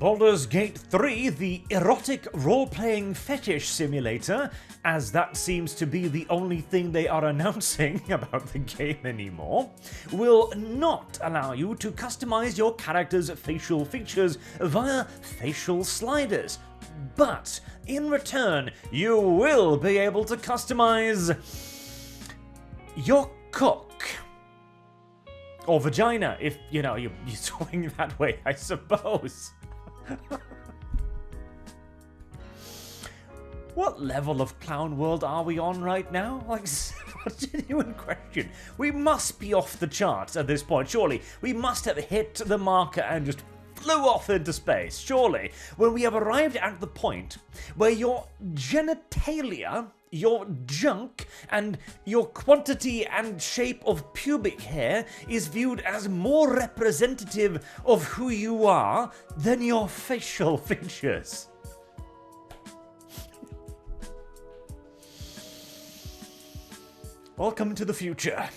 Baldur's Gate 3, the erotic role-playing fetish simulator, as that seems to be the only thing they are announcing about the game anymore, will not allow you to customize your character's facial features via facial sliders. But in return, you will be able to customize your cock. Or vagina, if, you swing that way, I suppose. What level of clown world are we on right now? Like, a genuine question. We must be off the charts at this point, surely. We must have hit the marker and just flew off into space, surely. When we have arrived at the point where your genitalia, your junk, and your quantity and shape of pubic hair is viewed as more representative of who you are than your facial features. Welcome to the future.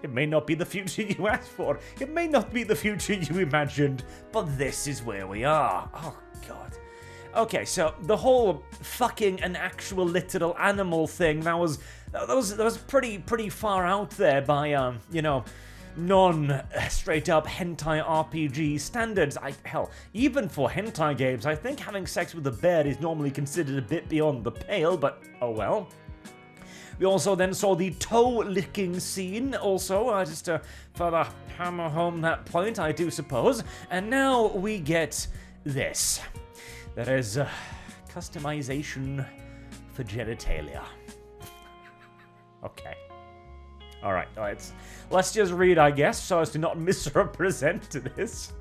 It may not be the future you asked for. It may not be the future you imagined, but this is where we are. Oh, God. Okay, so the whole fucking an actual literal animal thing, that was pretty far out there by, non-straight up hentai RPG standards. Hell, even for hentai games, I think having sex with a bear is normally considered a bit beyond the pale, but oh well. We also then saw the toe-licking scene, also, just to further hammer home that point, I do suppose. And now we get this. There is customization for genitalia. Okay. Alright, let's just read, I guess, so as to not misrepresent this.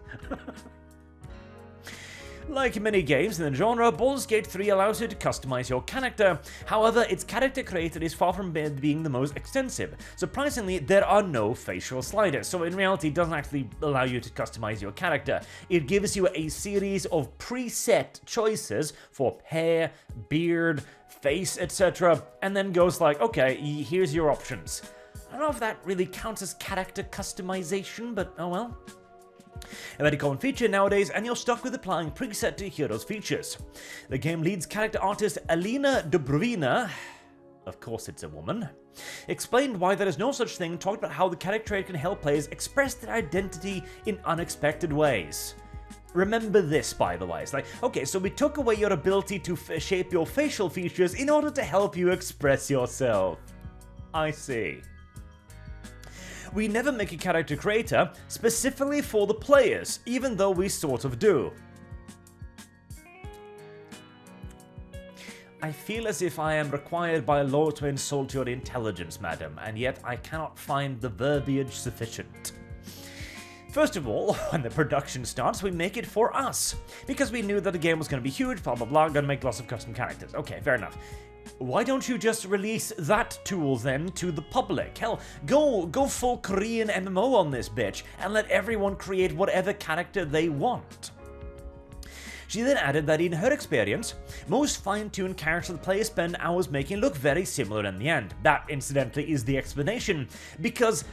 Like many games in the genre, Baldur's Gate 3 allows you to customize your character. However, its character creator is far from being the most extensive. Surprisingly, there are no facial sliders, so in reality it doesn't actually allow you to customize your character. It gives you a series of preset choices for hair, beard, face, etc., and then goes like, okay, here's your options. I don't know if that really counts as character customization, but oh well. A very common feature nowadays, and you're stuck with applying preset to heroes' features. The game leads character artist Alina Dubrovina, of course it's a woman, explained why there is no such thing, talked about how the character trait can help players express their identity in unexpected ways. Remember this, by the way. It's like, okay, so we took away your ability to shape your facial features in order to help you express yourself. I see. We never make a character creator specifically for the players, even though we sort of do. I feel as if I am required by law to insult your intelligence, madam, and yet I cannot find the verbiage sufficient. First of all, when the production starts, we make it for us, because we knew that the game was going to be huge, blah blah blah, gonna make lots of custom characters. Okay, fair enough. Why don't you just release that tool then to the public? Hell, go full Korean MMO on this bitch and let everyone create whatever character they want. She then added that in her experience, most fine-tuned characters the players spend hours making look very similar in the end. That, incidentally, is the explanation, because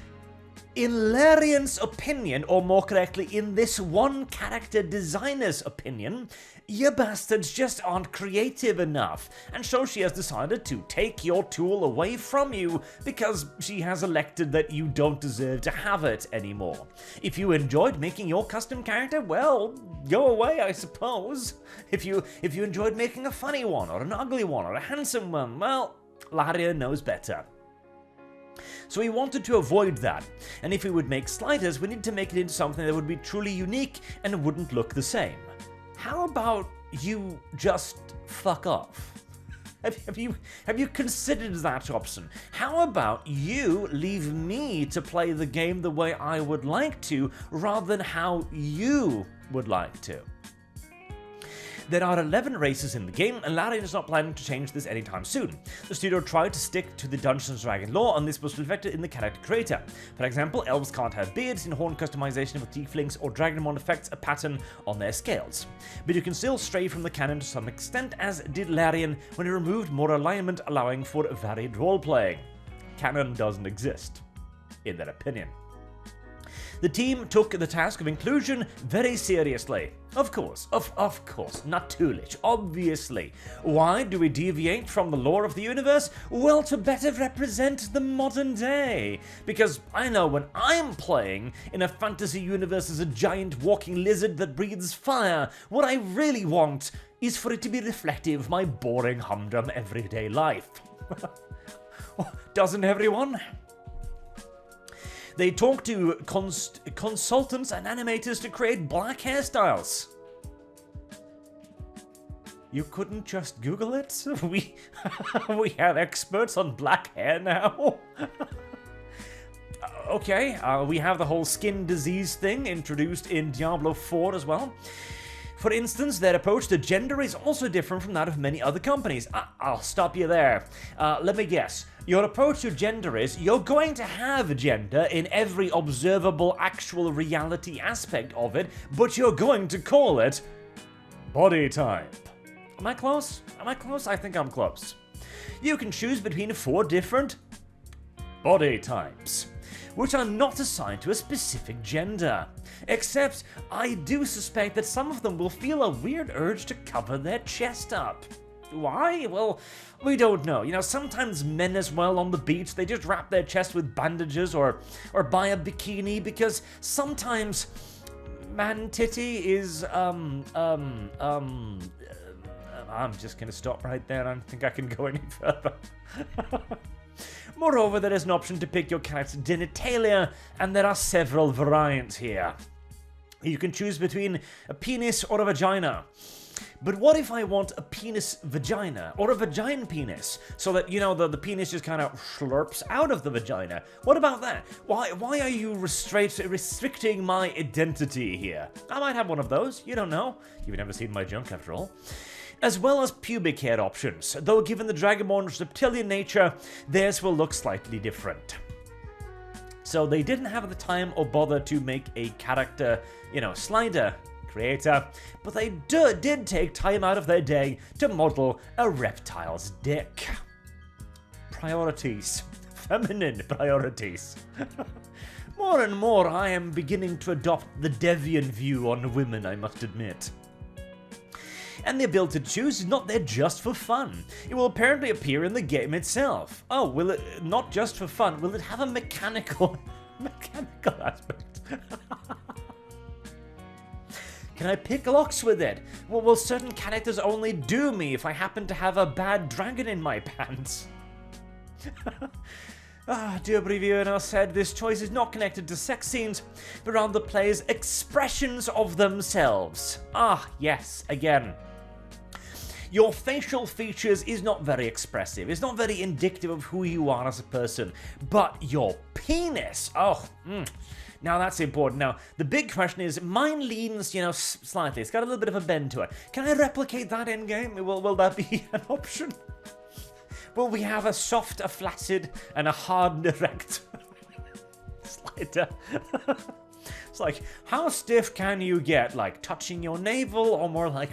in Larian's opinion, or more correctly, in this one character designer's opinion, you bastards just aren't creative enough, and so she has decided to take your tool away from you because she has elected that you don't deserve to have it anymore. If you enjoyed making your custom character, well, go away, I suppose. If you enjoyed making a funny one, or an ugly one, or a handsome one, well, Larian knows better. So we wanted to avoid that, and if we would make sliders, we need to make it into something that would be truly unique and wouldn't look the same. How about you just fuck off? Have you considered that option? How about you leave me to play the game the way I would like to, rather than how you would like to? There are 11 races in the game, and Larian is not planning to change this anytime soon. The studio tried to stick to the Dungeons & Dragons lore, and this was reflected in the character creator. For example, elves can't have beards, in horn customization with tieflings or dragonmon affects a pattern on their scales. But you can still stray from the canon to some extent, as did Larian when he removed more alignment, allowing for varied role-playing. Canon doesn't exist, in their opinion. The team took the task of inclusion very seriously. Of course, natürlich, obviously. Why do we deviate from the lore of the universe? Well, to better represent the modern day. Because I know when I'm playing in a fantasy universe as a giant walking lizard that breathes fire, what I really want is for it to be reflective of my boring humdrum everyday life. Doesn't everyone? They talk to consultants and animators to create black hairstyles. You couldn't just Google it? We have experts on black hair now. Okay, we have the whole skin disease thing introduced in Diablo 4 as well. For instance, their approach to gender is also different from that of many other companies. I'll stop you there. Let me guess. Your approach to gender is you're going to have gender in every observable actual reality aspect of it, but you're going to call it body type. Am I close? I think I'm close. You can choose between 4 different body types, which are not assigned to a specific gender. Except, I do suspect that some of them will feel a weird urge to cover their chest up. Why? Well, we don't know. You know, sometimes men as well on the beach, they just wrap their chest with bandages or buy a bikini because sometimes man titty is, I'm just gonna stop right there. I don't think I can go any further. Moreover, there is an option to pick your character's genitalia, and there are several variants here. You can choose between a penis or a vagina. But what if I want a penis vagina or a vagina penis so that, you know, the penis just kind of slurps out of the vagina? What about that? Why are you restricting my identity here? I might have one of those. You don't know. You've never seen my junk after all. As well as pubic hair options, though given the Dragonborn's reptilian nature, theirs will look slightly different. So they didn't have the time or bother to make a character, you know, slider creator, but they did take time out of their day to model a reptile's dick. Priorities. Feminine priorities. More and more I am beginning to adopt the deviant view on women, I must admit. And the ability to choose is not there just for fun. It will apparently appear in the game itself. Oh, will it not just for fun? Will it have a mechanical aspect? Can I pick locks with it? Well, will certain characters only do me if I happen to have a bad dragon in my pants? Dear Breviewer said this choice is not connected to sex scenes, but rather the player's expressions of themselves. Yes, again. Your facial features is not very expressive. It's not very indicative of who you are as a person. But your penis, now that's important. Now, the big question is, mine leans, you know, slightly. It's got a little bit of a bend to it. Can I replicate that in-game? Will that be an option? Will we have a soft, a flaccid, and a hard and erect slider? It's like, how stiff can you get? Like, touching your navel, or more like...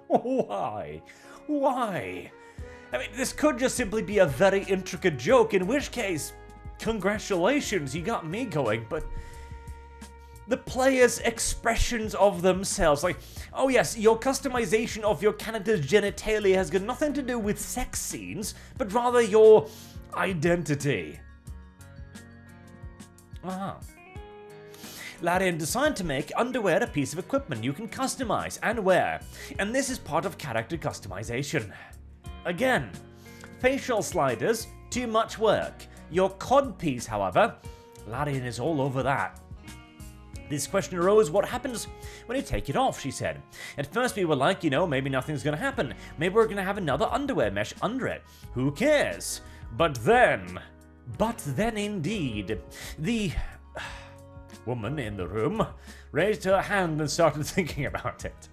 Why? Why? I mean, this could just simply be a very intricate joke, in which case, congratulations, you got me going, but... the player's expressions of themselves, like, oh yes, your customization of your character's genitalia has got nothing to do with sex scenes, but rather your identity. Larian designed to make underwear a piece of equipment you can customize and wear, and this is part of character customization. Again, facial sliders, too much work. Your codpiece, however, Larian is all over that. This question arose, what happens when you take it off, she said. At first we were like, you know, maybe nothing's gonna happen. Maybe we're gonna have another underwear mesh under it. Who cares? But then indeed, the woman in the room raised her hand and started thinking about it.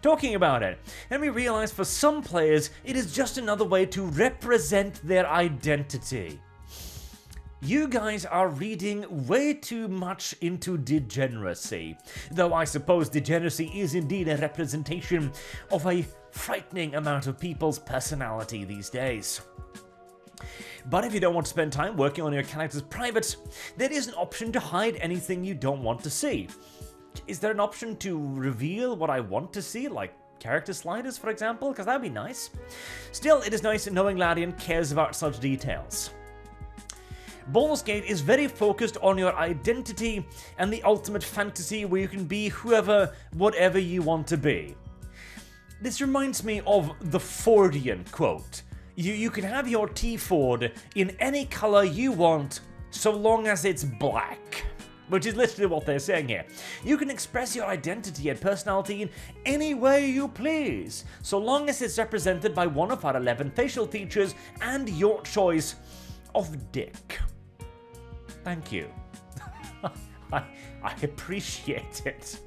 Talking about it, and we realized for some players, it is just another way to represent their identity. You guys are reading way too much into degeneracy, though I suppose degeneracy is indeed a representation of a frightening amount of people's personality these days. But if you don't want to spend time working on your character's private, there is an option to hide anything you don't want to see. Is there an option to reveal what I want to see, like character sliders, for example? Because that'd be nice. Still, it is nice knowing Larian cares about such details. Baldur's Gate is very focused on your identity and the ultimate fantasy where you can be whoever, whatever you want to be. This reminds me of the Fordian quote. You can have your T-Ford in any color you want, so long as it's black. Which is literally what they're saying here. You can express your identity and personality in any way you please, so long as it's represented by one of our 11 facial features and your choice of dick. Thank you. I appreciate it.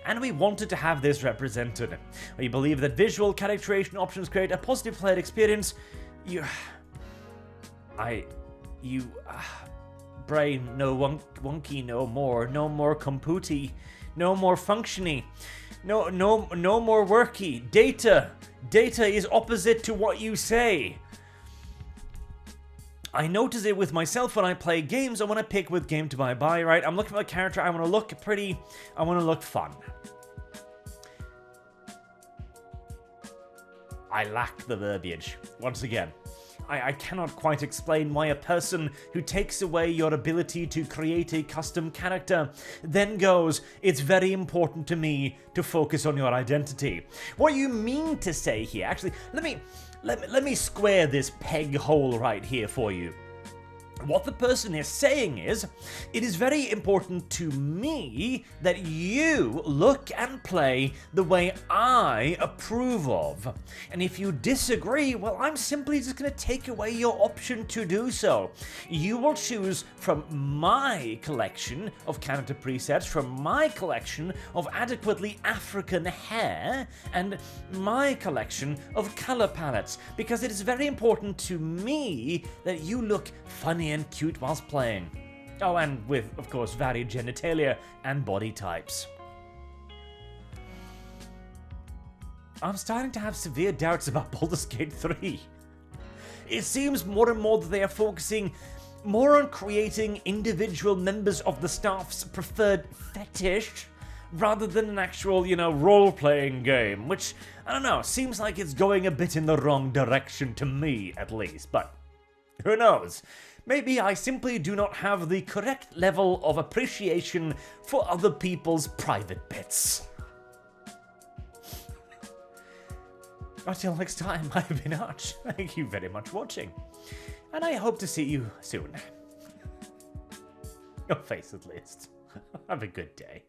And we wanted to have this represented. We believe that visual characterization options create a positive played experience. Brain, no wonky, no more computy, no more functiony, no more worky. Data is opposite to what you say. I notice it with myself when I play games. I want to pick what game to buy, right? I'm looking for a character. I want to look pretty. I want to look fun. I lack the verbiage. Once again, I cannot quite explain why a person who takes away your ability to create a custom character then goes, it's very important to me to focus on your identity. What you mean to say here, actually, let me square this peg hole right here for you. What the person is saying is, it is very important to me that you look and play the way I approve of. And if you disagree, well, I'm simply just going to take away your option to do so. You will choose from my collection of character presets, from my collection of adequately African hair, and my collection of color palettes, because it is very important to me that you look funny and cute whilst playing. Oh, and with, of course, varied genitalia and body types. I'm starting to have severe doubts about Baldur's Gate 3. It seems more and more that they are focusing more on creating individual members of the staff's preferred fetish rather than an actual, role-playing game, which, I don't know, seems like it's going a bit in the wrong direction to me, at least, but who knows? Maybe I simply do not have the correct level of appreciation for other people's private bits. Until next time, I've been Arch. Thank you very much for watching, and I hope to see you soon. Your face at least. Have a good day.